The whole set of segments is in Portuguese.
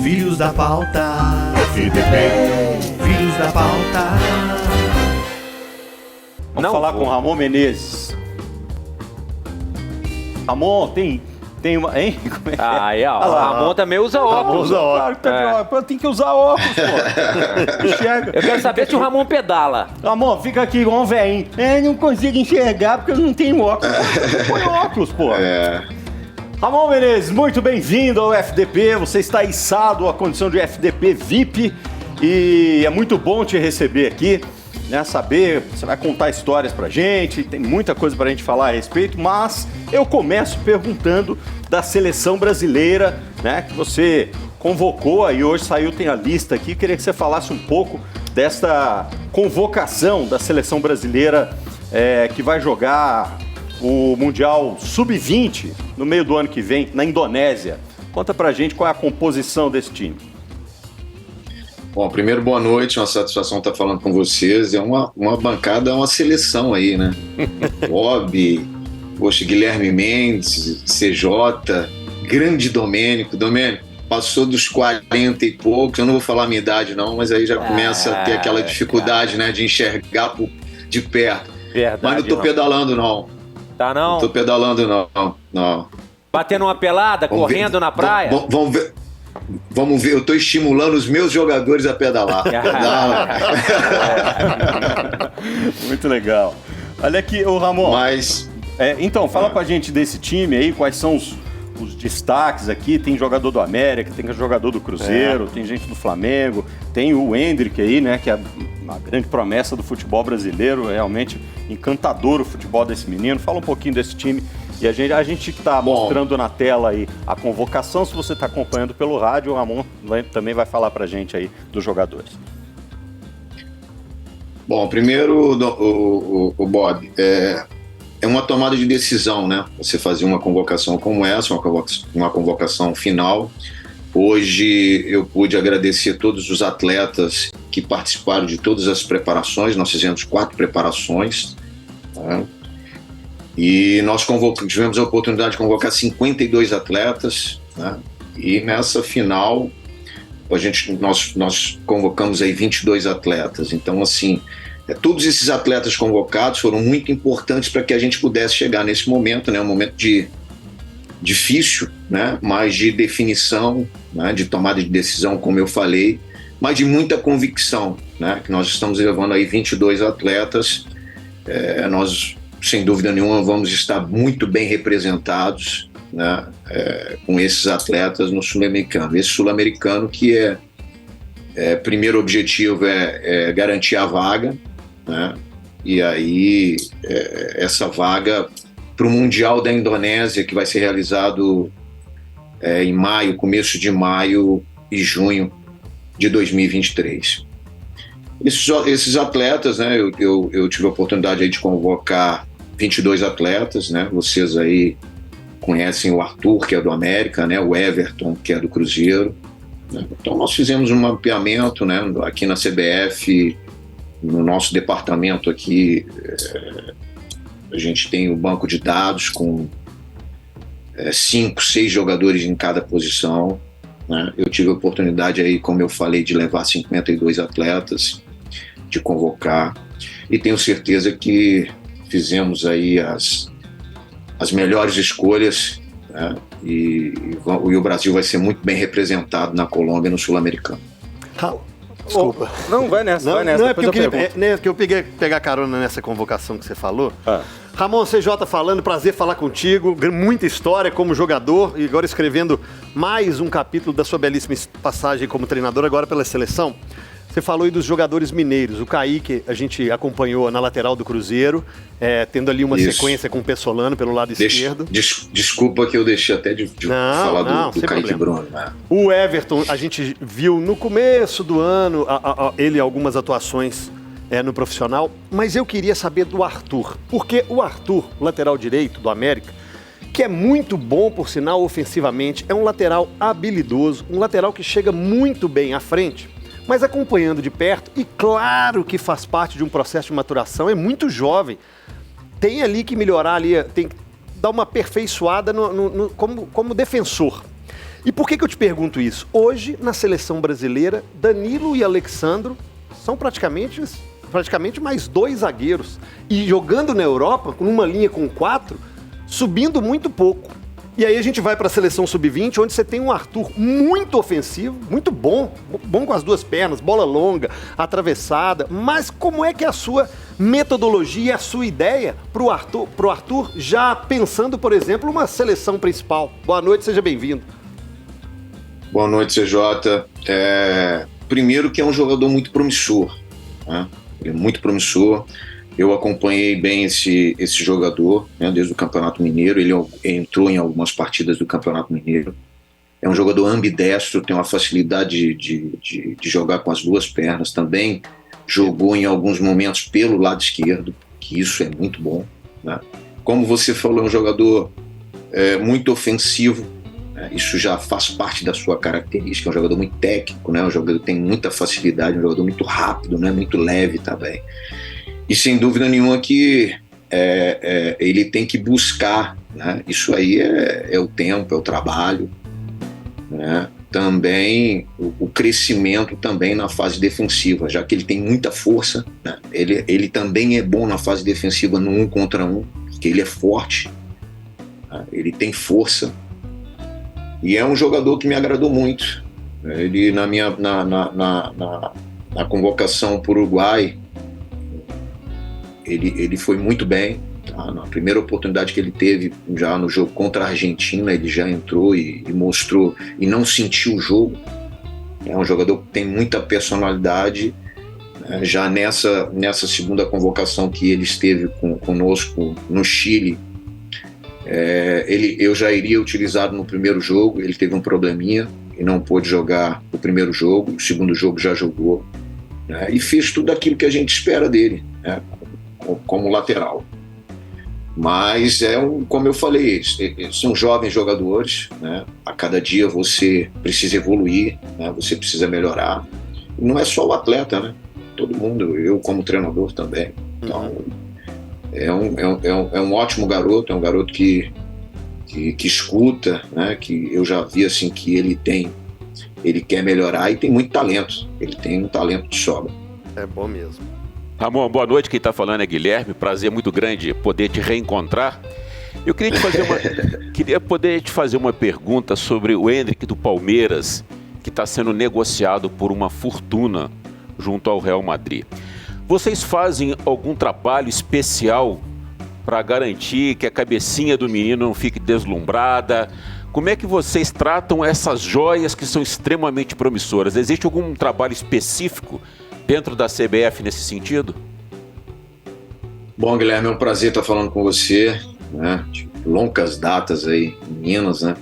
Filhos da pauta, FDP, filhos da pauta. Vamos falar com o Ramon Menezes. Ramon, tem uma... Hein? O Ramon também usa óculos. Ramon usa óculos. Claro que tem que usar óculos, pô. Enxerga. Eu quero saber se o Ramon pedala. Ramon, fica aqui igual um velhinho. Não consigo enxergar porque eu não tenho óculos. Põe óculos, pô. Ramon Menezes, muito bem-vindo ao FDP. Você está içado à condição de FDP VIP e é muito bom te receber aqui, né? Saber, você vai contar histórias pra gente, tem muita coisa pra gente falar a respeito, mas eu começo perguntando da seleção brasileira, né? Que você convocou aí, hoje saiu, tem a lista aqui. Queria que você falasse um pouco desta convocação da seleção brasileira que vai jogar o Mundial Sub-20 no meio do ano que vem, na Indonésia. Conta pra gente qual é a composição desse time. Bom, primeiro, boa noite, uma satisfação estar falando com vocês. É uma bancada, uma seleção aí, né? Bob, poxa, Guilherme Mendes, CJ, grande Domênico. Domênico passou dos 40 e poucos, eu não vou falar a minha idade não, mas aí já começa a ter aquela dificuldade, né, de enxergar de perto. Verdade, mas não tô pedalando não. Tá não? Não tô pedalando não. Batendo uma pelada, correndo na praia? Vamos ver, eu tô estimulando os meus jogadores a pedalar. Muito legal. Olha aqui, ô Ramon. Então, fala pra gente desse time aí, quais são os destaques aqui. Tem jogador do América, tem jogador do Cruzeiro, tem gente do Flamengo, tem o Hendrick aí, né, que é uma grande promessa do futebol brasileiro, é realmente encantador o futebol desse menino. Fala um pouquinho desse time. E a gente está mostrando na tela aí a convocação. Se você está acompanhando pelo rádio, o Ramon também vai falar pra gente aí dos jogadores. Bom, primeiro, o Bob, é uma tomada de decisão, né? Você fazer uma convocação como essa, uma convocação final. Hoje eu pude agradecer todos os atletas que participaram de todas as preparações. Nós fizemos 4 preparações, tá? E nós tivemos a oportunidade de convocar 52 atletas, né? E nessa final nós convocamos aí 22 atletas. Então, assim, todos esses atletas convocados foram muito importantes para que a gente pudesse chegar nesse momento, né? Um momento difícil, né? Mas de definição, né? De tomada de decisão, como eu falei, mas de muita convicção, né? Que nós estamos levando aí 22 atletas. Nós, sem dúvida nenhuma, vamos estar muito bem representados, né? Com esses atletas no Sul-Americano. Esse Sul-Americano que primeiro objetivo é garantir a vaga, né? E aí essa vaga para o Mundial da Indonésia, que vai ser realizado em maio, começo de maio e junho de 2023. Esses atletas, né, eu tive a oportunidade aí de convocar 22 atletas, né? Vocês aí conhecem o Arthur, que é do América, né? O Everton, que é do Cruzeiro, né? Então nós fizemos um mapeamento, né? Aqui na CBF, no nosso departamento aqui, a gente tem o banco de dados com 5, 6 jogadores em cada posição, né? Eu tive a oportunidade aí, como eu falei, de levar 52 atletas, de convocar, e tenho certeza que fizemos aí as melhores escolhas, né? E o Brasil vai ser muito bem representado na Colômbia, no Sul-Americano. Desculpa. Não, vai nessa. Não é porque eu queria pegar carona nessa convocação que você falou. Ramon, CJ falando, prazer falar contigo, muita história como jogador e agora escrevendo mais um capítulo da sua belíssima passagem como treinador agora pela seleção. Você falou aí dos jogadores mineiros. O Kaique, a gente acompanhou na lateral do Cruzeiro, tendo ali uma sequência com o Pessolano pelo lado esquerdo. Desculpa que eu deixei até de falar do Kaique Bruno. Né? O Everton, a gente viu no começo do ano ele algumas atuações no profissional, mas eu queria saber do Arthur. Porque o Arthur, o lateral direito do América, que é muito bom, por sinal, ofensivamente, é um lateral habilidoso, um lateral que chega muito bem à frente, mas acompanhando de perto, e claro que faz parte de um processo de maturação, é muito jovem, tem ali que melhorar, tem que dar uma aperfeiçoada como defensor. E por que eu te pergunto isso? Hoje, na seleção brasileira, Danilo e Alexandro são praticamente mais 2 zagueiros. E jogando na Europa, numa linha com 4, subindo muito pouco. E aí a gente vai para a seleção sub-20, onde você tem um Arthur muito ofensivo, muito bom com as 2 pernas, bola longa, atravessada. Mas como é que é a sua metodologia, a sua ideia pro Arthur já pensando, por exemplo, uma seleção principal? Boa noite, seja bem-vindo. Boa noite, CJ. Primeiro que é um jogador muito promissor, né? Ele é muito promissor. Eu acompanhei bem esse jogador, né, desde o Campeonato Mineiro. Ele entrou em algumas partidas do Campeonato Mineiro. É um jogador ambidestro, tem uma facilidade de jogar com as 2 pernas. Também jogou em alguns momentos pelo lado esquerdo, que isso é muito bom, né? Como você falou, é um jogador muito ofensivo. Isso já faz parte da sua característica. É um jogador muito técnico, né? Um jogador que tem muita facilidade, um jogador muito rápido, né? Muito leve também. E sem dúvida nenhuma que ele tem que buscar, né? Isso aí é o tempo, é o trabalho, né? Também o crescimento também na fase defensiva, já que ele tem muita força, né? Ele também é bom na fase defensiva no 1 contra 1, porque ele é forte, né? Ele tem força e é um jogador que me agradou muito. Ele na convocação para o Uruguai, ele foi muito bem, tá? Na primeira oportunidade que ele teve já no jogo contra a Argentina, ele já entrou e mostrou e não sentiu o jogo. É um jogador que tem muita personalidade, né? Já nessa segunda convocação que ele esteve conosco no Chile, eu já iria utilizado no primeiro jogo. Ele teve um probleminha e não pôde jogar o primeiro jogo. O segundo jogo já jogou, né? E fez tudo aquilo que a gente espera dele, né? Como lateral. Mas como eu falei, são jovens jogadores, né? A cada dia você precisa evoluir, né? Você precisa melhorar. E não é só o atleta, né? Todo mundo, eu como treinador também. Então, é um ótimo garoto, é um garoto que escuta, né? Que eu já vi assim que ele quer melhorar e tem muito talento. Ele tem um talento de sobra. É bom mesmo. Ramon, boa noite, quem está falando é Guilherme, prazer muito grande poder te reencontrar. Eu queria poder te fazer uma pergunta sobre o Endrick do Palmeiras, que está sendo negociado por uma fortuna junto ao Real Madrid. Vocês fazem algum trabalho especial para garantir que a cabecinha do menino não fique deslumbrada? Como é que vocês tratam essas joias que são extremamente promissoras? Existe algum trabalho específico dentro da CBF nesse sentido? Bom, Guilherme, é um prazer estar falando com você, né? Longas datas aí em Minas, né?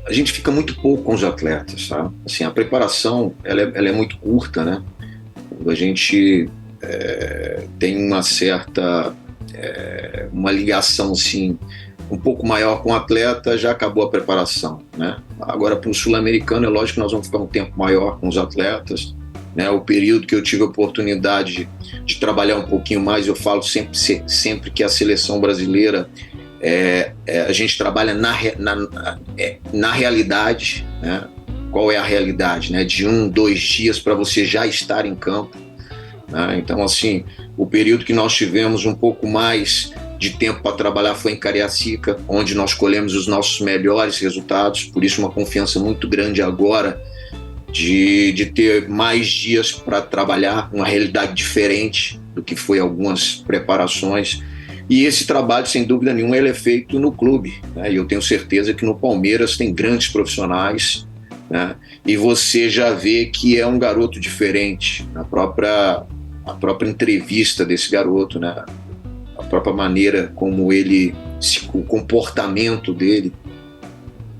A gente fica muito pouco com os atletas, tá? Assim, a preparação ela é muito curta, né? Quando a gente tem uma certa uma ligação assim um pouco maior com o atleta, já acabou a preparação, né? Agora, para o sul-americano, é lógico que nós vamos ficar um tempo maior com os atletas, né? O período que eu tive a oportunidade de trabalhar um pouquinho mais, eu falo sempre que a seleção brasileira, a gente trabalha na realidade, né? Qual é a realidade, né? De 1-2 dias para você já estar em campo, né? Então, assim, o período que nós tivemos um pouco mais de tempo para trabalhar foi em Cariacica, onde nós colhemos os nossos melhores resultados. Por isso, uma confiança muito grande agora de ter mais dias para trabalhar, uma realidade diferente do que foi algumas preparações. E esse trabalho, sem dúvida nenhuma, ele é feito no clube, né? E eu tenho certeza que no Palmeiras tem grandes profissionais, né? E você já vê que é um garoto diferente. A própria entrevista desse garoto, né? A própria maneira como o comportamento dele,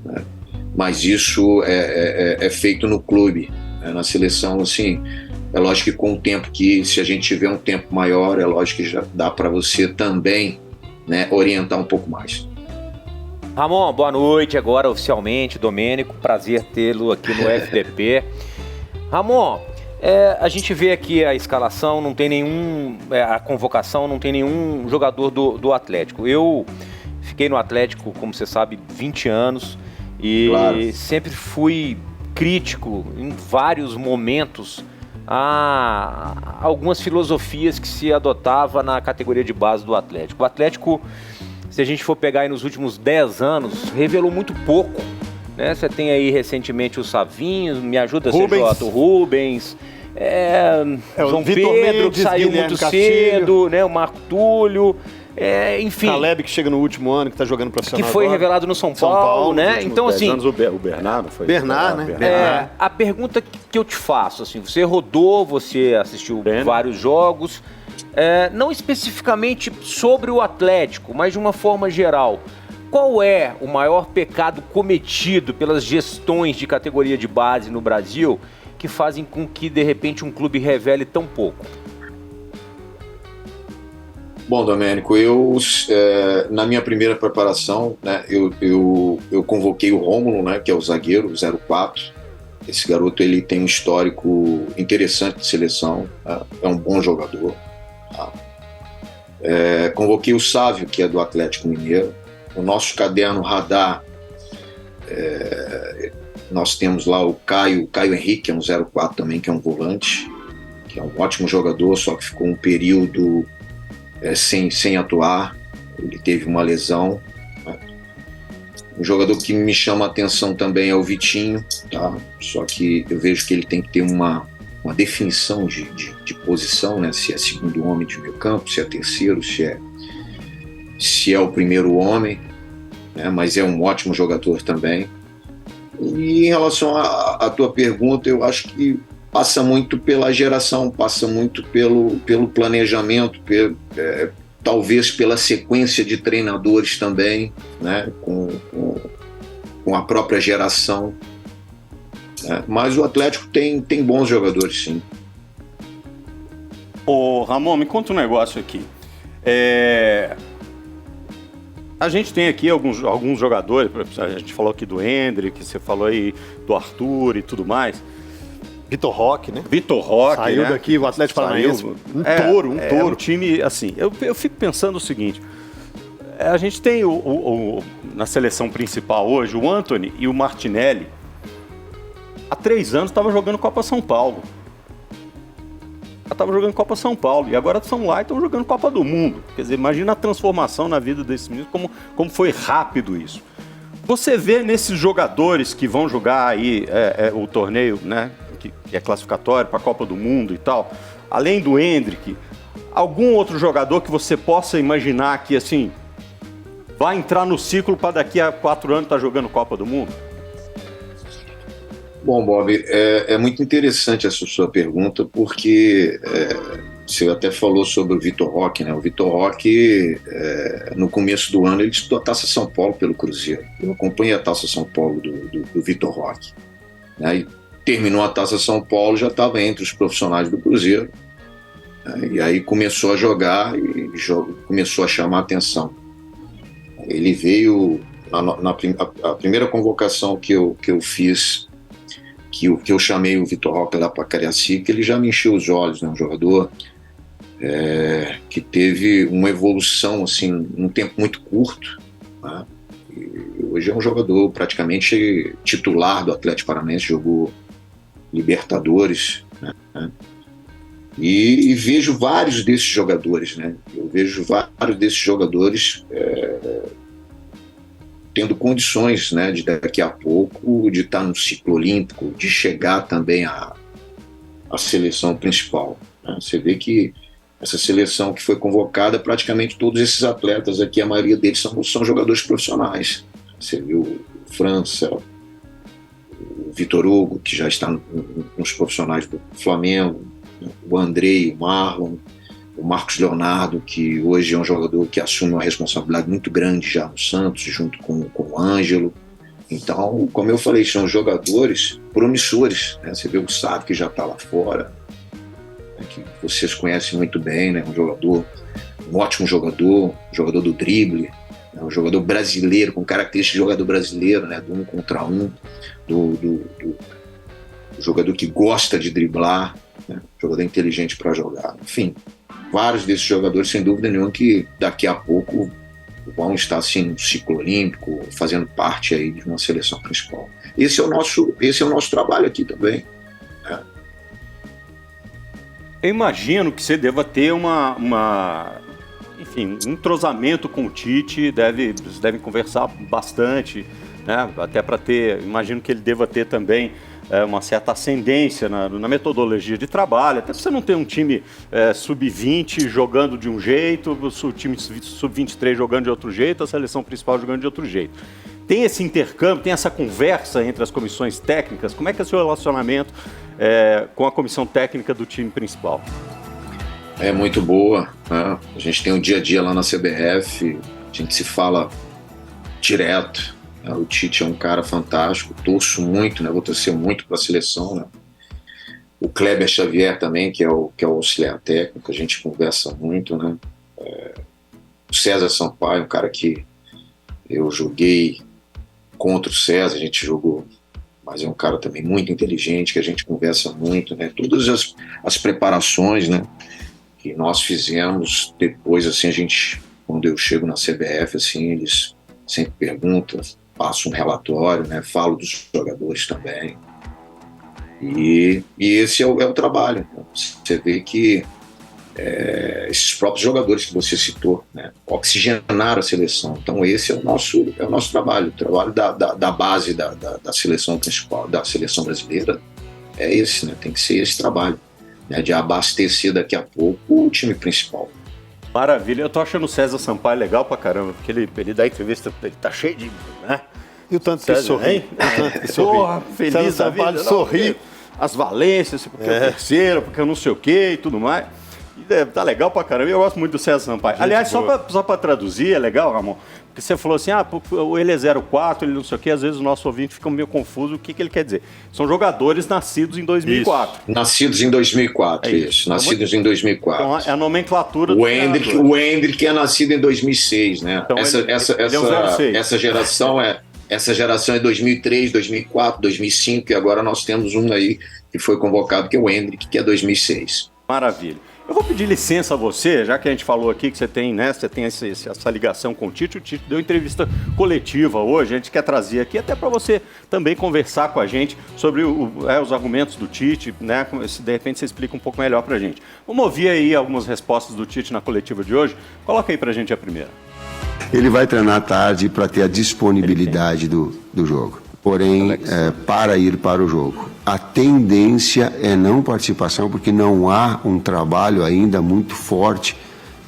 né? Mas isso é feito no clube, né? Na seleção, assim, é lógico que com o tempo se a gente tiver um tempo maior, é lógico que já dá para você também, né, orientar um pouco mais. Ramon, boa noite agora oficialmente, Domênico, prazer tê-lo aqui no FDP. Ramon, a gente vê aqui a escalação, não tem nenhum, a convocação, não tem nenhum jogador do Atlético. Eu fiquei no Atlético, como você sabe, 20 anos e Claro. sempre fui crítico em vários momentos a algumas filosofias que se adotava na categoria de base do Atlético. O Atlético, se a gente for pegar aí nos últimos 10 anos, revelou muito pouco, né? Você tem aí recentemente o Savinho, me ajuda, CJ, o Rubens, o João Vitor Pedro, Mendes, que saiu Guilherme muito Castilho. cedo, né? O Marco Túlio, enfim. Caleb, que chega no último ano, que tá jogando profissional Que foi agora. revelado no São São Paulo, Paulo, né? Nos últimos Então, 10 assim, anos, o Bernardo foi. Bernard, né? a pergunta que eu te faço, assim, você rodou, você assistiu vários jogos, não especificamente sobre o Atlético, mas de uma forma geral. Qual é o maior pecado cometido pelas gestões de categoria de base no Brasil que fazem com que, de repente, um clube revele tão pouco? Bom, Domênico, na minha primeira preparação, né, eu convoquei o Rômulo, né, que é o zagueiro, 04. Esse garoto ele tem um histórico interessante de seleção, né, é um bom jogador. Tá? Convoquei o Sávio, que é do Atlético Mineiro. O nosso caderno radar, nós temos lá o Caio Henrique, que é um 04 também, que é um volante, que é um ótimo jogador, só que ficou um período sem atuar, ele teve uma lesão. Né? Um jogador que me chama a atenção também é o Vitinho, tá? Só que eu vejo que ele tem que ter uma definição de posição, né? Se é segundo homem de meio campo, se é terceiro, se é o primeiro homem, né? Mas é um ótimo jogador também. E em relação à tua pergunta, eu acho que passa muito pela geração, passa muito pelo planejamento, talvez pela sequência de treinadores também, né, com a própria geração. Mas o Atlético tem bons jogadores, sim. Ô, Ramon, me conta um negócio aqui. A gente tem aqui alguns jogadores, a gente falou aqui do Hendrick, você falou aí do Arthur e tudo mais. Vitor Roque, né? Vitor Roque, Saiu né? daqui, o Atlético Paranaense. Um touro. Um time, assim, eu fico pensando o seguinte, a gente tem na seleção principal hoje, o Antony e o Martinelli, há 3 anos estavam jogando Copa São Paulo. Estavam jogando Copa São Paulo e agora estão lá e estão jogando Copa do Mundo. Quer dizer, imagina a transformação na vida desses meninos, como foi rápido isso. Você vê nesses jogadores que vão jogar aí o torneio, né? Que é classificatório para a Copa do Mundo e tal, além do Hendrick, algum outro jogador que você possa imaginar que, assim, vai entrar no ciclo para daqui a 4 anos estar jogando Copa do Mundo? Bom, Bob, é muito interessante essa sua pergunta, porque você até falou sobre o Vitor Roque, né? O Vitor Roque, no começo do ano, ele disputou a Taça São Paulo pelo Cruzeiro. Eu acompanhei a Taça São Paulo do Vitor Roque, né? E terminou a Taça São Paulo, já estava entre os profissionais do Cruzeiro, né? E aí começou a jogar e começou a chamar a atenção. Ele veio a primeira convocação que eu fiz, que eu chamei o Vitor Roque lá para Cariacica, ele já me encheu os olhos, né? Um jogador que teve uma evolução assim, num tempo muito curto, né? E hoje é um jogador praticamente titular do Atlético Paranaense, jogou Libertadores, né? E vejo vários desses jogadores, né? Eu vejo vários desses jogadores tendo condições, né, de daqui a pouco de estar no ciclo olímpico, de chegar também à seleção principal, né? Você vê que essa seleção que foi convocada, praticamente todos esses atletas aqui, a maioria deles são jogadores profissionais. Você viu o França, o Vitor Hugo, que já está nos profissionais do Flamengo, o Andrei, o Marlon, o Marcos Leonardo, que hoje é um jogador que assume uma responsabilidade muito grande já no Santos, junto com o Ângelo. Então, como eu falei, são jogadores promissores, né? Você vê o Sávio, que já está lá fora, né? Que vocês conhecem muito bem, né? Um ótimo jogador do drible, né? Um jogador brasileiro, com características de jogador brasileiro, né? Do 1 contra 1, do jogador que gosta de driblar, né? Jogador inteligente para jogar. Enfim, vários desses jogadores, sem dúvida nenhuma, que daqui a pouco vão estar assim no ciclo olímpico, fazendo parte aí de uma seleção principal. Esse é o nosso trabalho aqui também. Né? Eu imagino que você deva ter enfim, um entrosamento com o Tite, vocês devem conversar bastante, né? Até para ter, imagino que ele deva ter também uma certa ascendência na metodologia de trabalho, até para você não ter um time sub-20 jogando de um jeito, o time sub-23 jogando de outro jeito, a seleção principal jogando de outro jeito. Tem esse intercâmbio, tem essa conversa entre as comissões técnicas? Como é que é o seu relacionamento com a comissão técnica do time principal? É muito boa, né? A gente tem um dia a dia lá na CBF, a gente se fala direto, né? O Tite é um cara fantástico, torço muito, né? Vou torcer muito para a seleção, né? O Kleber Xavier também, que é o auxiliar técnico, a gente conversa muito, né? O César Sampaio, um cara que eu joguei contra o César, a gente jogou, mas é um cara também muito inteligente, que a gente conversa muito, né? Todas as preparações, né, que nós fizemos depois, assim, quando eu chego na CBF, assim, eles sempre perguntam, passo um relatório, né, falo dos jogadores também. E esse é o trabalho. Você vê que esses próprios jogadores que você citou, né, oxigenaram a seleção. Então esse é o nosso trabalho. O trabalho da base da seleção principal, da seleção brasileira, é esse, né? Tem que ser esse trabalho, né, de abastecer daqui a pouco o time principal. Maravilha, eu tô achando o César Sampaio legal pra caramba, porque ele dá entrevista, ele tá cheio de... né? E o tanto que sorri. Porra, feliz da vida. Sorri. As valências, porque é o terceiro, porque eu não sei o quê e tudo mais. E tá legal pra caramba. Eu gosto muito do César Sampaio. Aliás, só pra traduzir, é legal, Ramon, porque você falou assim, ele é 04, ele não sei o quê, às vezes o nosso ouvinte fica meio confuso, o que ele quer dizer? São jogadores nascidos em 2004. Isso. Nascidos em 2004, isso. Nascidos em 2004. Então é a nomenclatura do O Hendrick é nascido em 2006, né? Então, Essa geração é 2003, 2004, 2005, e agora nós temos um aí que foi convocado, que é o Hendrick, que é 2006. Maravilha. Eu vou pedir licença a você, já que a gente falou aqui que você tem, né, essa ligação com o Tite deu entrevista coletiva hoje, a gente quer trazer aqui até para você também conversar com a gente sobre os argumentos do Tite, né, se de repente você explica um pouco melhor para a gente. Vamos ouvir aí algumas respostas do Tite na coletiva de hoje? Coloca aí para a gente a primeira. Ele vai treinar à tarde para ter a disponibilidade do jogo, porém, para ir para o jogo. A tendência é não participação, porque não há um trabalho ainda muito forte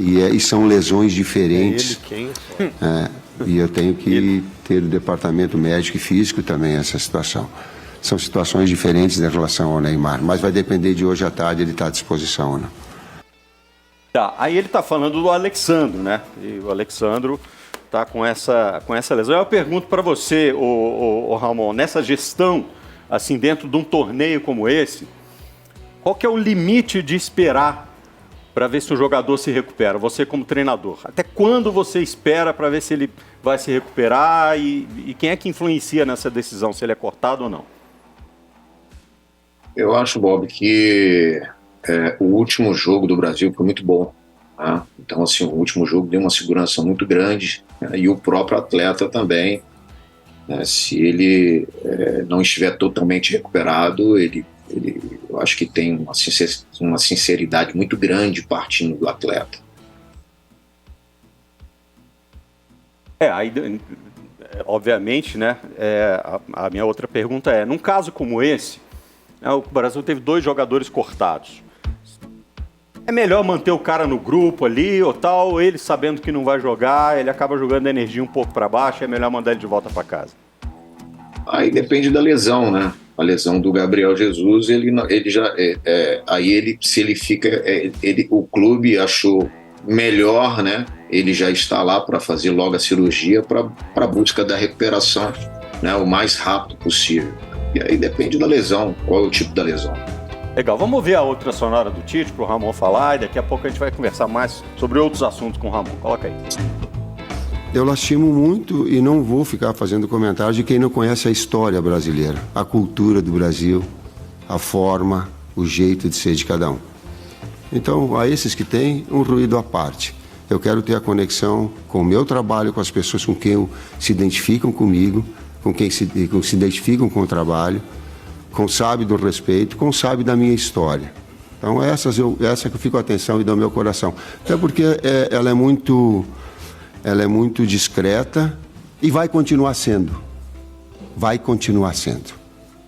e são lesões diferentes. E eu tenho que ter o departamento médico e físico também essa situação. São situações diferentes em relação ao Neymar, mas vai depender de hoje à tarde ele estar à disposição ou não. Tá, aí ele está falando do Alexandro, né? E o Alexandro está com essa lesão. Eu pergunto para você, o Ramon, nessa gestão, assim, dentro de um torneio como esse, qual que é o limite de esperar para ver se o jogador se recupera? Você como treinador, até quando você espera para ver se ele vai se recuperar e quem é que influencia nessa decisão, se ele é cortado ou não? Eu acho, Bob, que o último jogo do Brasil foi muito bom. Tá? Então, assim, o último jogo deu uma segurança muito grande, né? E o próprio atleta também, né? Se ele não estiver totalmente recuperado, eu acho que tem uma sinceridade muito grande partindo do atleta. Aí, obviamente, né, a minha outra pergunta é, num caso como esse, o Brasil teve 2 jogadores cortados. É melhor manter o cara no grupo ali ou tal, ele sabendo que não vai jogar, ele acaba jogando a energia um pouco para baixo, é melhor mandar ele de volta para casa? Aí depende da lesão, né? A lesão do Gabriel Jesus, ele já se ele fica, o clube achou melhor, né? Ele já está lá para fazer logo a cirurgia para busca da recuperação, né? O mais rápido possível. E aí depende da lesão, qual é o tipo da lesão. Legal, vamos ouvir a outra sonora do Tite para o Ramon falar e daqui a pouco a gente vai conversar mais sobre outros assuntos com o Ramon. Coloca aí. Eu lastimo muito e não vou ficar fazendo comentários de quem não conhece a história brasileira, a cultura do Brasil, a forma, o jeito de ser de cada um. Então, a esses que têm, um ruído à parte. Eu quero ter a conexão com o meu trabalho, com as pessoas com quem se identificam comigo, com quem se identificam com o trabalho, com sabe do respeito, com sabe da minha história. Então essa que eu fico atenção e dou meu coração. Até porque ela é muito discreta e vai continuar sendo. Vai continuar sendo.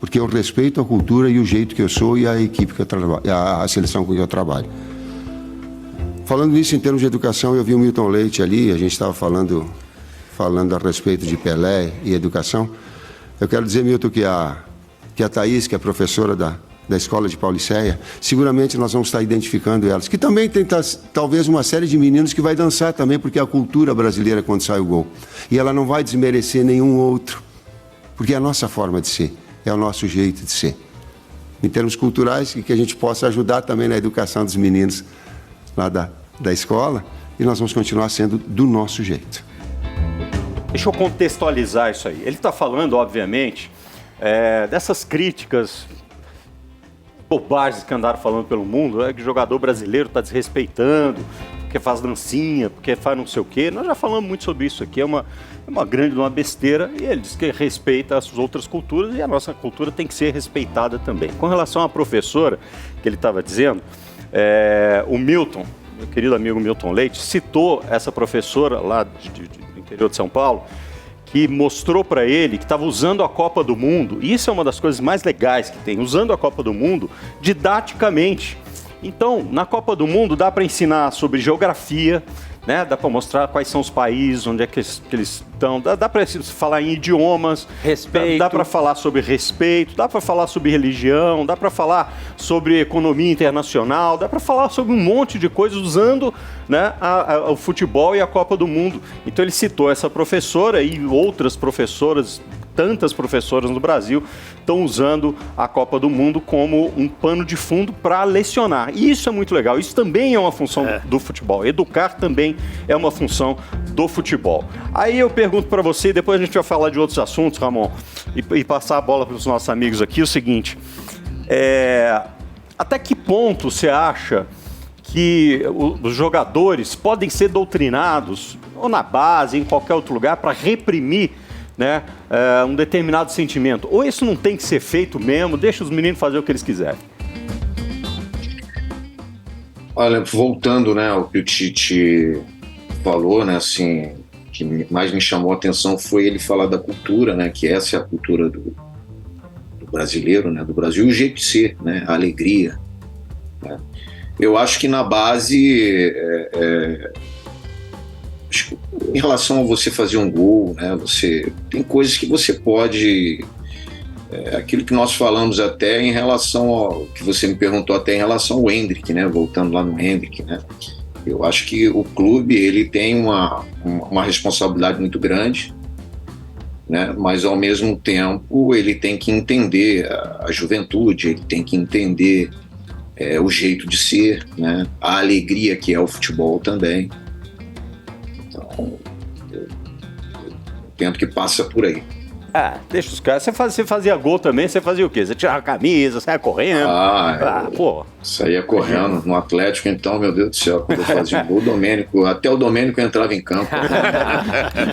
Porque eu respeito a cultura e o jeito que eu sou e a equipe que eu trabalho, a seleção com que eu trabalho. Falando nisso em termos de educação, eu vi o Milton Leite ali, a gente estava falando a respeito de Pelé e educação. Eu quero dizer, Milton, que a Thaís, que é professora da Escola de Pauliceia, seguramente nós vamos estar identificando elas. Que também tem talvez uma série de meninos que vai dançar também, porque é a cultura brasileira quando sai o gol. E ela não vai desmerecer nenhum outro, porque é a nossa forma de ser, é o nosso jeito de ser. Em termos culturais, que a gente possa ajudar também na educação dos meninos lá da escola, e nós vamos continuar sendo do nosso jeito. Deixa eu contextualizar isso aí. Ele está falando, obviamente, dessas críticas, bobagens que andaram falando pelo mundo, que o jogador brasileiro está desrespeitando, porque faz dancinha, porque faz não sei o quê. Nós já falamos muito sobre isso aqui, é uma grande besteira, e ele diz que respeita as outras culturas, e a nossa cultura tem que ser respeitada também. Com relação à professora, que ele estava dizendo, o Milton, meu querido amigo Milton Leite, citou essa professora lá do interior de São Paulo, que mostrou para ele que estava usando a Copa do Mundo, e isso é uma das coisas mais legais que tem, usando a Copa do Mundo didaticamente. Então, na Copa do Mundo dá para ensinar sobre geografia, né? Dá para mostrar quais são os países, onde é que eles estão, dá para falar em idiomas, respeito. Dá para falar sobre respeito, dá para falar sobre religião, dá para falar sobre economia internacional, dá para falar sobre um monte de coisas usando, né, o futebol e a Copa do Mundo. Então ele citou essa professora e outras professoras, tantas professoras no Brasil estão usando a Copa do Mundo como um pano de fundo para lecionar. E isso é muito legal. Isso também é uma função do futebol. Educar também é uma função do futebol. Aí eu pergunto para você, depois a gente vai falar de outros assuntos, Ramon, e passar a bola para os nossos amigos aqui, o seguinte, até que ponto você acha que os jogadores podem ser doutrinados, ou na base, em qualquer outro lugar, para reprimir, né, um determinado sentimento? Ou isso não tem que ser feito mesmo, deixa os meninos fazer o que eles quiserem? Olha, voltando, né, ao que o Tite falou, né, assim, que mais me chamou a atenção foi ele falar da cultura, né, que essa é a cultura do brasileiro, né, do Brasil, o jeito de ser, né, a alegria, né. Eu acho que na base, em relação a você fazer um gol, né, tem coisas que você pode, aquilo que nós falamos até em relação ao que você me perguntou, até em relação ao Endrick, né, voltando lá no Endrick, né, eu acho que o clube ele tem uma responsabilidade muito grande, né, mas ao mesmo tempo ele tem que entender a juventude, ele tem que entender o jeito de ser, né, a alegria que é o futebol também. Então, eu tento que passa por aí. Deixa os caras. Você fazia gol também, você fazia o quê? Você tirava a camisa, saia correndo? Pô. Saía correndo no Atlético, então, meu Deus do céu, quando eu fazia um gol, até o Domênico entrava em campo.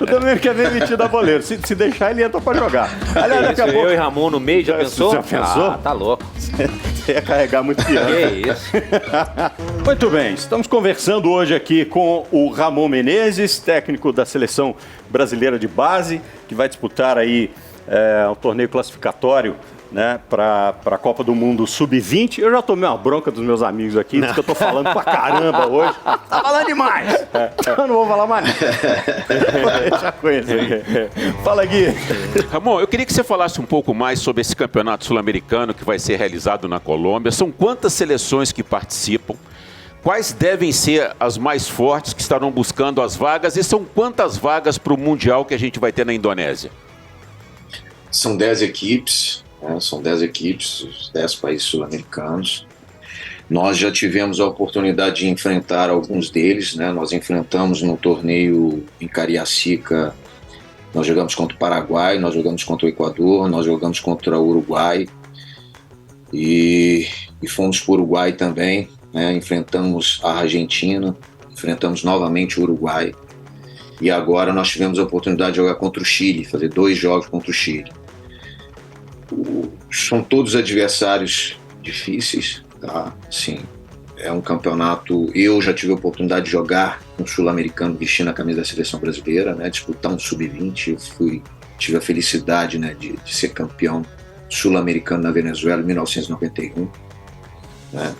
O Domênico é meio metido a boleiro. Se deixar, ele entra pra jogar. Aliás, daqui a pouco... Eu e Ramon no meio, já pensou? Já pensou? Tá louco. Você ia carregar muito pior. Que isso. Muito bem, estamos conversando hoje aqui com o Ramon Menezes, técnico da Seleção Brasileira de Base, que vai disputar aí o torneio classificatório, né, para a Copa do Mundo Sub-20. Eu já tomei uma bronca dos meus amigos aqui, diz que eu tô falando pra caramba hoje. Tá falando demais! Eu não vou falar mais. Já conheço. Fala, Gui. Ramon, eu queria que você falasse um pouco mais sobre esse campeonato sul-americano que vai ser realizado na Colômbia. São quantas seleções que participam? Quais devem ser as mais fortes que estarão buscando as vagas? E são quantas vagas para o Mundial que a gente vai ter na Indonésia? São 10 equipes, né? São 10 equipes, os 10 países sul-americanos. Nós já tivemos a oportunidade de enfrentar alguns deles, né? Nós enfrentamos no torneio em Cariacica, nós jogamos contra o Paraguai, nós jogamos contra o Equador, nós jogamos contra o Uruguai e fomos para o Uruguai também, né? Enfrentamos a Argentina, enfrentamos novamente o Uruguai, e agora nós tivemos a oportunidade de jogar contra o Chile, fazer 2 jogos contra o Chile. São todos adversários difíceis, tá? Sim, é um campeonato. Eu já tive a oportunidade de jogar um sul-americano vestindo a camisa da seleção brasileira, né? Disputar um sub-20. Eu tive a felicidade, né, de ser campeão sul-americano na Venezuela em 1991, né?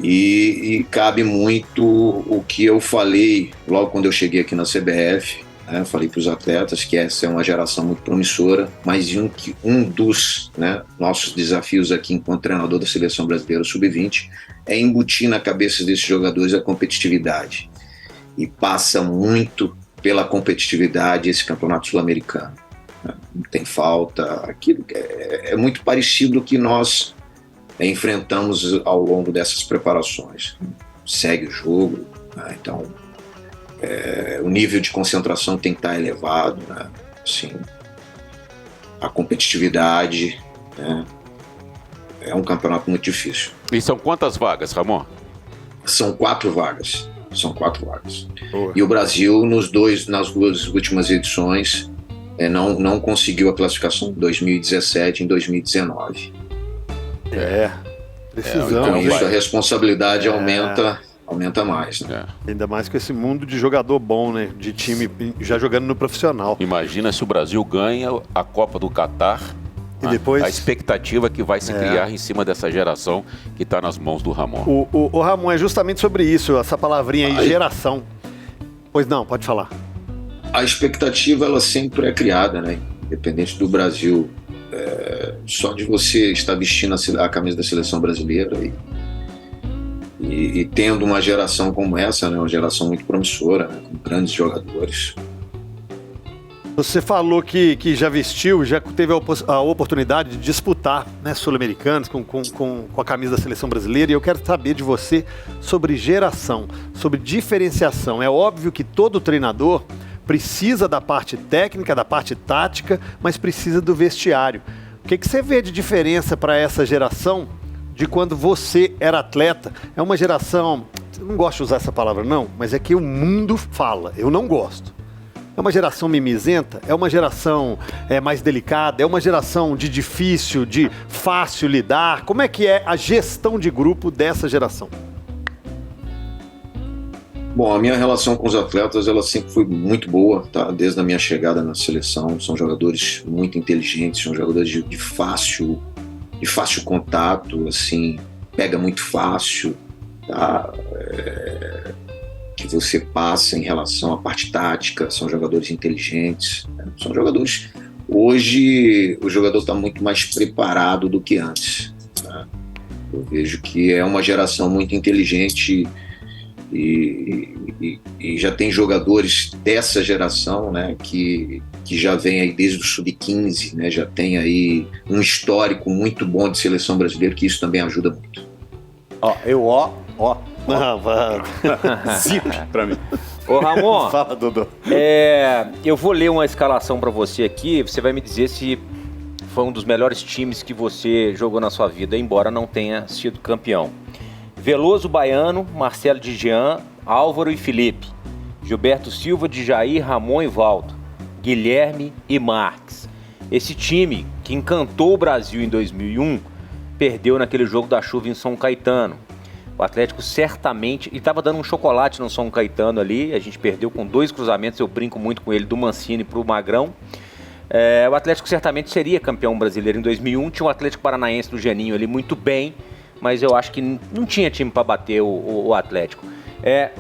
E cabe muito o que eu falei logo quando eu cheguei aqui na CBF, né? Eu falei para os atletas que essa é uma geração muito promissora, mas um dos, né, nossos desafios aqui enquanto treinador da seleção brasileira sub-20 é embutir na cabeça desses jogadores a competitividade, e passa muito pela competitividade esse campeonato sul-americano, né? Não tem falta, aquilo é muito parecido com o que nós enfrentamos ao longo dessas preparações. Segue o jogo, né? Então o nível de concentração tem que estar elevado, né? Assim, a competitividade, né? É um campeonato muito difícil. E são quantas vagas, Ramon? São 4 vagas. E o Brasil, nas 2 últimas edições, não conseguiu a classificação em 2017 e em 2019. Precisão. Então isso, a responsabilidade aumenta mais, né? Ainda mais com esse mundo de jogador bom, né? De time já jogando no profissional. Imagina se o Brasil ganha a Copa do Catar. E depois... A expectativa que vai se criar em cima dessa geração que está nas mãos do Ramon. O Ramon, é justamente sobre isso, essa palavrinha aí, geração. Pois não, pode falar. A expectativa, ela sempre é criada, né? Independente do Brasil. Só de você estar vestindo a camisa da seleção brasileira e tendo uma geração como essa, né? Uma geração muito promissora, né? Com grandes jogadores. Você falou que já vestiu, já teve a oportunidade de disputar, né, sul-americanos com a camisa da seleção brasileira, e eu quero saber de você sobre geração, sobre diferenciação. É óbvio que todo treinador precisa da parte técnica, da parte tática, mas precisa do vestiário. O que você vê de diferença para essa geração de quando você era atleta? É uma geração, eu não gosto de usar essa palavra não, mas é que o mundo fala, eu não gosto. É uma geração mimizenta? É uma geração mais delicada? É uma geração de difícil, de fácil lidar? Como é que é a gestão de grupo dessa geração? Bom, a minha relação com os atletas, ela sempre foi muito boa, tá? Desde a minha chegada na seleção. São jogadores muito inteligentes, são jogadores de fácil contato, assim, pega muito fácil, tá? Que você passa em relação à parte tática, são jogadores inteligentes, né? São jogadores... Hoje, o jogador está muito mais preparado do que antes, né? Eu vejo que é uma geração muito inteligente e já tem jogadores dessa geração, né, que já vem aí desde o sub-15, né, já tem aí um histórico muito bom de seleção brasileira, que isso também ajuda muito. Zip pra mim. Ô Ramon, Fala, Dodô. eu vou ler uma escalação pra você aqui, você vai me dizer se foi um dos melhores times que você jogou na sua vida, embora não tenha sido campeão. Veloso, Baiano, Marcelo de Jean, Álvaro e Felipe, Gilberto Silva, de Jair, Ramon e Valdo, Guilherme e Marques. Esse time que encantou o Brasil em 2001 perdeu naquele jogo da chuva em São Caetano. O Atlético certamente... E estava dando um chocolate no São Caetano ali. A gente perdeu com 2 cruzamentos. Eu brinco muito com ele, do Mancini para o Magrão. O Atlético certamente seria campeão brasileiro em 2001. Tinha o Atlético Paranaense do Geninho ali muito bem. Mas eu acho que não tinha time para bater o Atlético.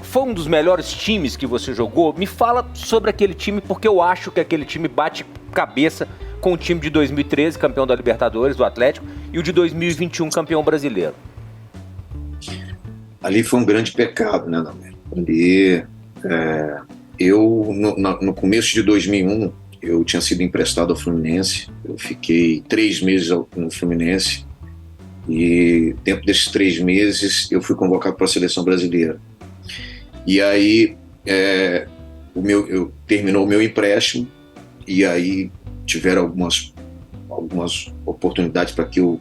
Foi um dos melhores times que você jogou? Me fala sobre aquele time, porque eu acho que aquele time bate cabeça com o time de 2013, campeão da Libertadores, do Atlético, e o de 2021, campeão brasileiro. Ali foi um grande pecado, né, Damir? Ali, no começo de 2001, eu tinha sido emprestado ao Fluminense. Eu fiquei 3 meses no Fluminense e dentro desses 3 meses eu fui convocado para a seleção brasileira. E aí terminou o meu empréstimo e aí tiveram algumas oportunidades para que eu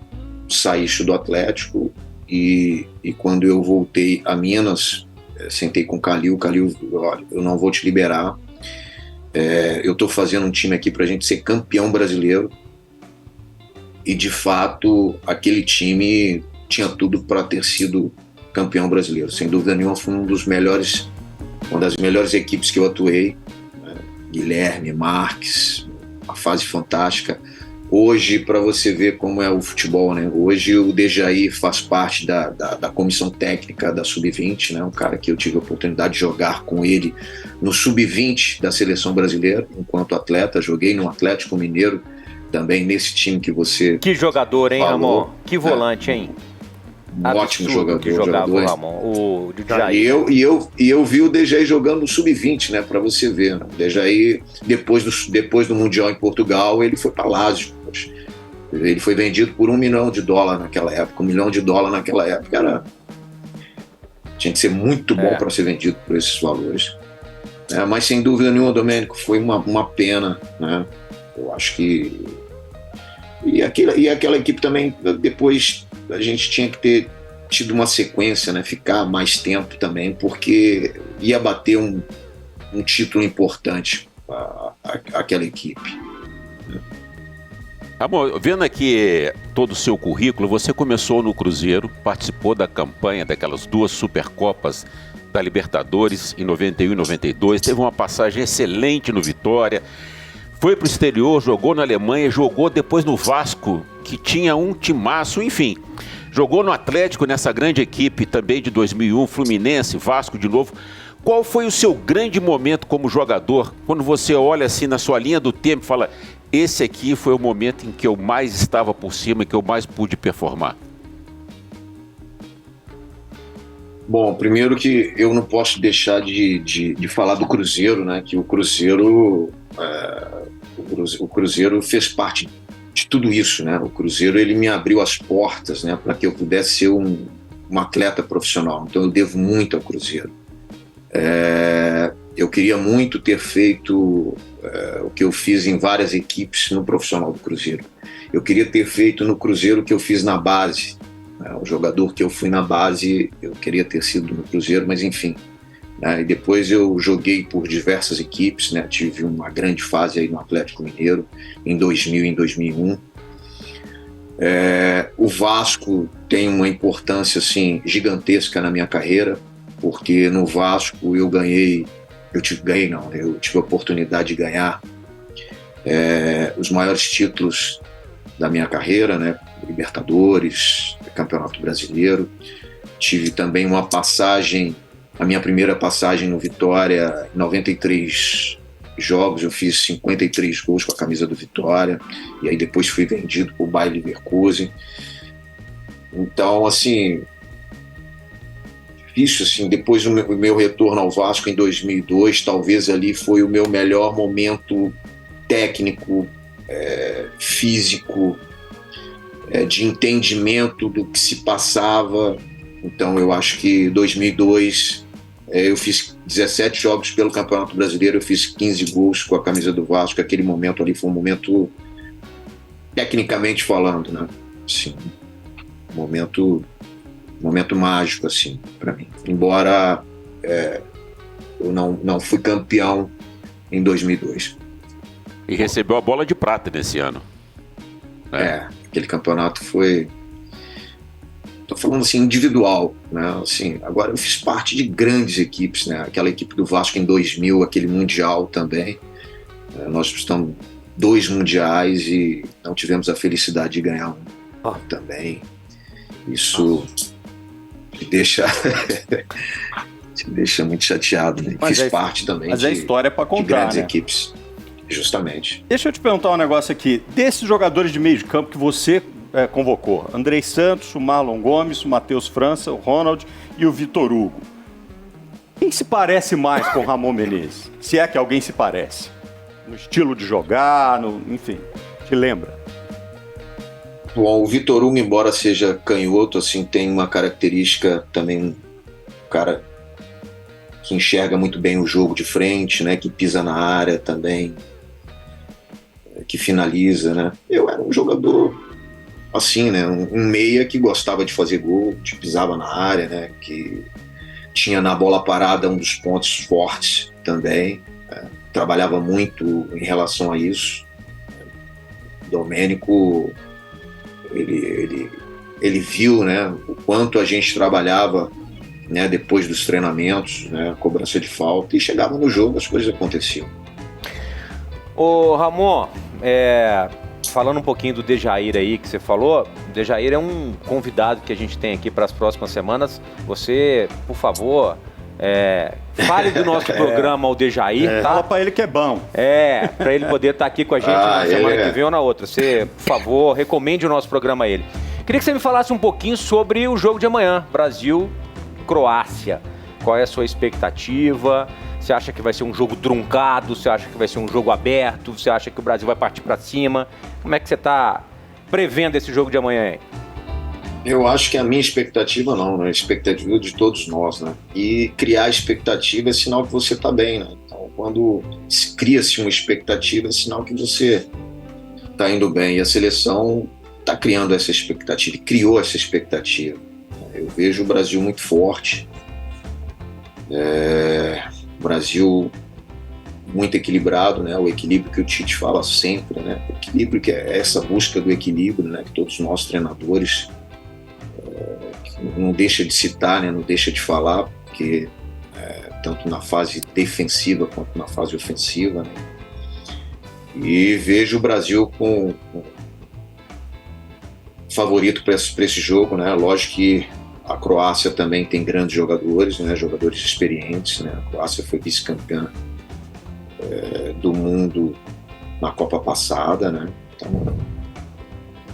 saísse do Atlético. E quando eu voltei a Minas, sentei com o Calil, olha, eu não vou te liberar, eu estou fazendo um time aqui para a gente ser campeão brasileiro, e de fato aquele time tinha tudo para ter sido campeão brasileiro, sem dúvida nenhuma. Foi uma das melhores equipes que eu atuei, né? Guilherme, Marques, uma fase fantástica. Hoje, para você ver como é o futebol, né? Hoje o Dejaí faz parte da comissão técnica da Sub-20, né? Um cara que eu tive a oportunidade de jogar com ele no Sub-20 da seleção brasileira, enquanto atleta. Joguei no Atlético Mineiro, também nesse time que você Que jogador, hein, falou. Ramon? Que volante, hein? Um ótimo jogador. Que jogava o Ramon, o Dejaí. E eu vi o Dejaí jogando no Sub-20, né? Para você ver. Né? O Dejaí, depois do Mundial em Portugal, ele foi para Lazio. Ele foi vendido por $1 milhão naquela época. $1 milhão naquela época tinha que ser muito bom para ser vendido por esses valores. Mas sem dúvida nenhuma, Domênico, foi uma pena, né? Eu acho que... E aquela equipe também, depois a gente tinha que ter tido uma sequência, né? Ficar mais tempo também, porque ia bater um título importante aquela equipe. Amor, vendo aqui todo o seu currículo, você começou no Cruzeiro, participou da campanha daquelas 2 Supercopas da Libertadores em 91 e 92, teve uma passagem excelente no Vitória, foi para o exterior, jogou na Alemanha, jogou depois no Vasco, que tinha um timaço, enfim. Jogou no Atlético, nessa grande equipe também de 2001, Fluminense, Vasco de novo. Qual foi o seu grande momento como jogador, quando você olha assim na sua linha do tempo e fala, esse aqui foi o momento em que eu mais estava por cima, que eu mais pude performar? Bom, primeiro que eu não posso deixar de falar do Cruzeiro, né? Que o Cruzeiro fez parte de tudo isso, né? O Cruzeiro, ele me abriu as portas, né? Para que eu pudesse ser um atleta profissional. Então eu devo muito ao Cruzeiro. Eu queria muito ter feito o que eu fiz em várias equipes no profissional do Cruzeiro. Eu queria ter feito no Cruzeiro o que eu fiz na base. O jogador que eu fui na base, eu queria ter sido no Cruzeiro, mas enfim. E depois eu joguei por diversas equipes, né? Tive uma grande fase aí no Atlético Mineiro, em 2000 e em 2001. O Vasco tem uma importância assim, gigantesca na minha carreira, porque no Vasco eu tive a oportunidade de ganhar os maiores títulos da minha carreira, né? Libertadores, Campeonato Brasileiro. Tive também a minha primeira passagem no Vitória, em 93 jogos, eu fiz 53 gols com a camisa do Vitória, e aí depois fui vendido para o Bayer Leverkusen. Então, assim, difícil, assim, depois do meu retorno ao Vasco em 2002, talvez ali foi o meu melhor momento técnico, físico, de entendimento do que se passava. Então eu acho que 2002 eu fiz 17 jogos pelo Campeonato Brasileiro, eu fiz 15 gols com a camisa do Vasco. Aquele momento ali foi um momento, tecnicamente falando, né? Assim, um momento mágico, assim, para mim. Embora eu não fui campeão em 2002. E recebeu a bola de prata nesse ano. Aquele campeonato foi... Tô falando assim, individual, né? Assim, agora eu fiz parte de grandes equipes, né? Aquela equipe do Vasco em 2000, aquele Mundial também. Nós disputamos 2 mundiais e não tivemos a felicidade de ganhar um também. Isso te deixa muito chateado, né? Fiz parte também mas a história é para contar, de grandes né? equipes. Justamente. Deixa eu te perguntar um negócio aqui. Desses jogadores de meio de campo que você convocou, Andrei Santos, o Marlon Gomes, o Matheus França, o Ronald e o Vitor Hugo, quem se parece mais com o Ramon Menezes? Se é que alguém se parece. No estilo de jogar, enfim, te lembra? Bom, o Vitor Hugo, embora seja canhoto, assim, tem uma característica também, um cara que enxerga muito bem o jogo de frente, né, que pisa na área também, que finaliza, né? Eu era um jogador assim, né, um meia que gostava de fazer gol, que pisava na área, né, que tinha na bola parada um dos pontos fortes também, trabalhava muito em relação a isso. Domênico, ele viu, né, o quanto a gente trabalhava, né, depois dos treinamentos, né, cobrança de falta, e chegava no jogo, as coisas aconteciam. Ô Ramon, falando um pouquinho do Dejair aí que você falou, o Dejair é um convidado que a gente tem aqui para as próximas semanas. Você, por favor, fale do nosso programa ao Dejair, tá? Fala pra ele que é bom. Para ele poder estar aqui com a gente na semana que vem ou na outra. Você, por favor, recomende o nosso programa a ele. Queria que você me falasse um pouquinho sobre o jogo de amanhã, Brasil-Croácia. Qual é a sua expectativa? Você acha que vai ser um jogo truncado? Você acha que vai ser um jogo aberto? Você acha que o Brasil vai partir para cima? Como é que você está prevendo esse jogo de amanhã aí? Eu acho que a minha expectativa não, né? A expectativa de todos nós, né? E criar expectativa é sinal que você está bem, né? Então, quando cria-se uma expectativa, é sinal que você está indo bem. E a seleção está criando essa expectativa, criou essa expectativa. Eu vejo o Brasil muito forte. O Brasil muito equilibrado, né? O equilíbrio que o Tite fala sempre, né? O equilíbrio, que é essa busca do equilíbrio, né? Que todos nós treinadores não deixa de citar, né? Não deixa de falar, porque tanto na fase defensiva quanto na fase ofensiva, né? E vejo o Brasil com favorito para esse jogo, né? Lógico que a Croácia também tem grandes jogadores, né? Jogadores experientes, né? A Croácia foi vice-campeã do mundo na Copa passada, né? Então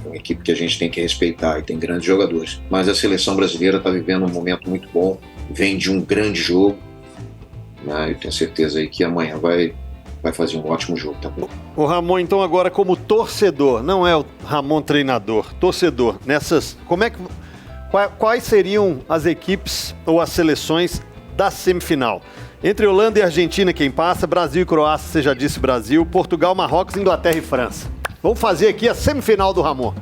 é uma equipe que a gente tem que respeitar e tem grandes jogadores. Mas a seleção brasileira está vivendo um momento muito bom, vem de um grande jogo, né? Eu tenho certeza aí que amanhã vai fazer um ótimo jogo também. O Ramon, então, agora como torcedor, não é o Ramon treinador, torcedor, quais seriam as equipes ou as seleções da semifinal? Entre Holanda e Argentina, quem passa? Brasil e Croácia, você já disse Brasil. Portugal, Marrocos, Inglaterra e França. Vamos fazer aqui a semifinal do Ramon.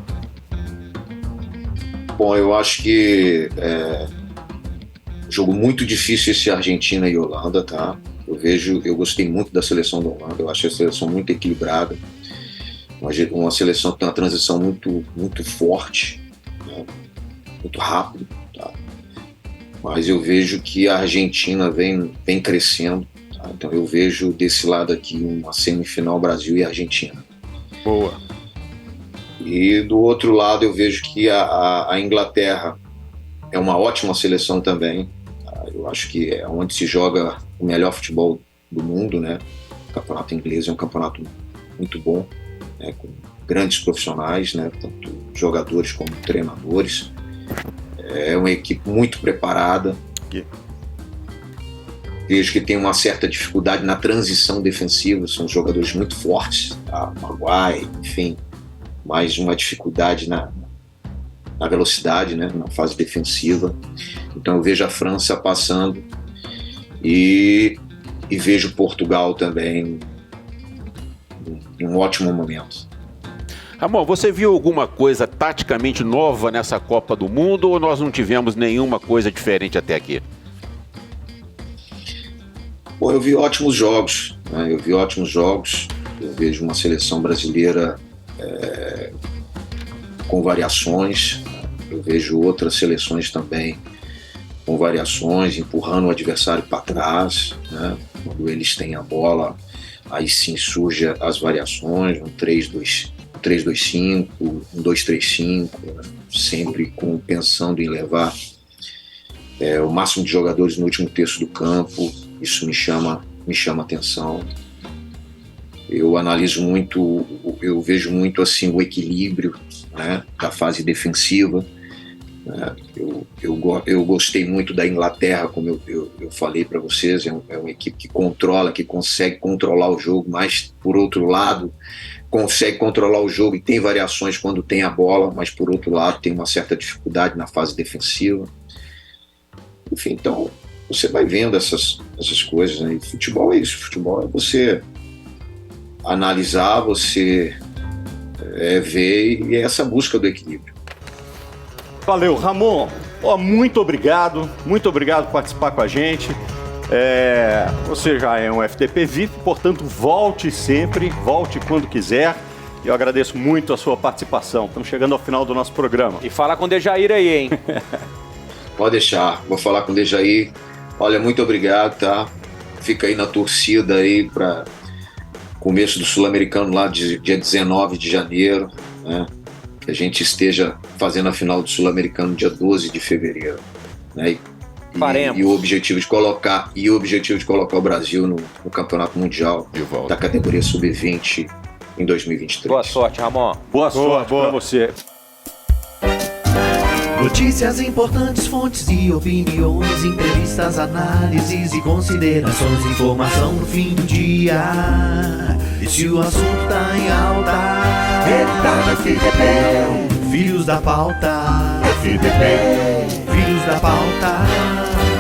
Bom, eu acho que jogo muito difícil esse Argentina e Holanda, tá? Eu gostei muito da seleção da Holanda, eu acho a seleção muito equilibrada, uma seleção que tem uma transição muito, muito forte, né? Muito rápido, tá? Mas eu vejo que a Argentina vem crescendo, tá? Então eu vejo desse lado aqui uma semifinal Brasil e Argentina. Boa. E do outro lado eu vejo que a Inglaterra é uma ótima seleção também, tá? Eu acho que é onde se joga o melhor futebol do mundo, né? O campeonato inglês é um campeonato muito bom, né? Com grandes profissionais, né? Tanto jogadores como treinadores. É uma equipe muito preparada. Vejo que tem uma certa dificuldade na transição defensiva, são jogadores muito fortes, tá? Maguire, enfim, mais uma dificuldade na velocidade, né? Na fase defensiva. Então eu vejo a França passando e vejo Portugal também em um ótimo momento. Ramon, você viu alguma coisa taticamente nova nessa Copa do Mundo ou nós não tivemos nenhuma coisa diferente até aqui? Bom, eu vi ótimos jogos, né? Eu vejo uma seleção brasileira com variações, né? Eu vejo outras seleções também com variações, empurrando o adversário para trás, né? Quando eles têm a bola, aí sim surgem as variações, um 3-2-5, um 2-3-5, né? Sempre pensando em levar o máximo de jogadores no último terço do campo. Isso me chama atenção. Eu analiso muito, eu vejo muito assim o equilíbrio, né, da fase defensiva. Eu gostei muito da Inglaterra, como eu falei para vocês, é uma equipe que controla, que consegue controlar o jogo, mas por outro lado consegue controlar o jogo e tem variações quando tem a bola, mas por outro lado tem uma certa dificuldade na fase defensiva. Enfim, então você vai vendo essas coisas, né? E futebol é isso, futebol é você analisar, você ver, e é essa busca do equilíbrio. Valeu, Ramon. Muito obrigado por participar com a gente. Você já é um FDP VIP, portanto, volte sempre, volte quando quiser. Eu agradeço muito a sua participação. Estamos chegando ao final do nosso programa. E fala com o Dejair aí, hein? Pode deixar, vou falar com o Dejair. Olha, muito obrigado, tá? Fica aí na torcida aí para começo do Sul-Americano lá, dia 19 de janeiro, né? Que a gente esteja fazendo a final do Sul-Americano dia 12 de fevereiro, né? E o objetivo de colocar o Brasil no Campeonato Mundial da categoria Sub-20 em 2023. Boa sorte, Ramon. Boa sorte para você. Notícias importantes, fontes e opiniões, entrevistas, análises e considerações, informação no fim do dia. E se o assunto tá em alta, ele tá no FDP, Filhos da Pauta. FDP, Filhos da Pauta.